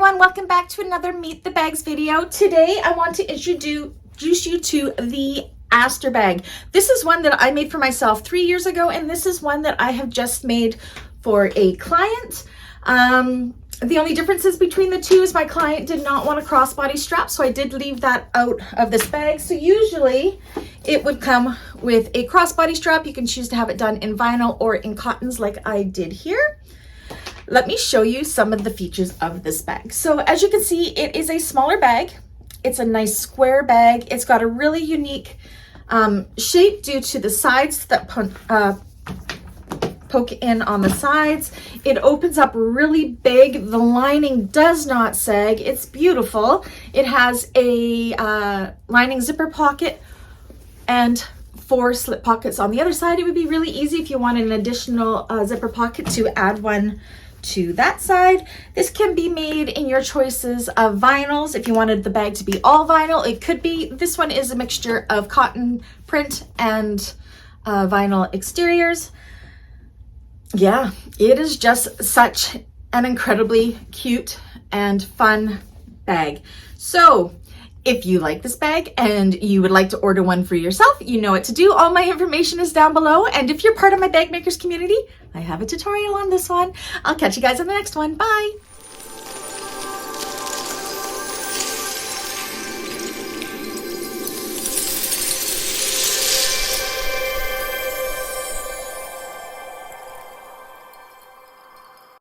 everyone, welcome back to another Meet the Bags video. Today I want to introduce you to the Aster Bag. This is one that I made for myself 3 years ago, and this is one that I have just made for a client. The only differences between the two is my client did not want a crossbody strap, so I did leave that out of this bag. So usually it would come with a crossbody strap. You can choose to have it done in vinyl or in cottons like I did here. Let me show you some of the features of this bag. So as you can see, it is a smaller bag. It's a nice square bag. It's got a really unique shape due to the sides that poke in on the sides. It opens up really big. The lining does not sag. It's beautiful. It has a lining zipper pocket and 4 slip pockets on the other side. It would be really easy if you wanted an additional zipper pocket to add one to that side. This can be made in your choices of vinyls. If you wanted the bag to be all vinyl, it could be. This one is a mixture of cotton print and vinyl exteriors. Yeah, it is just such an incredibly cute and fun bag. So if you like this bag and you would like to order one for yourself, you know what to do. All my information is down below. And if you're part of my bag makers community, I have a tutorial on this one. I'll catch you guys in the next one. Bye.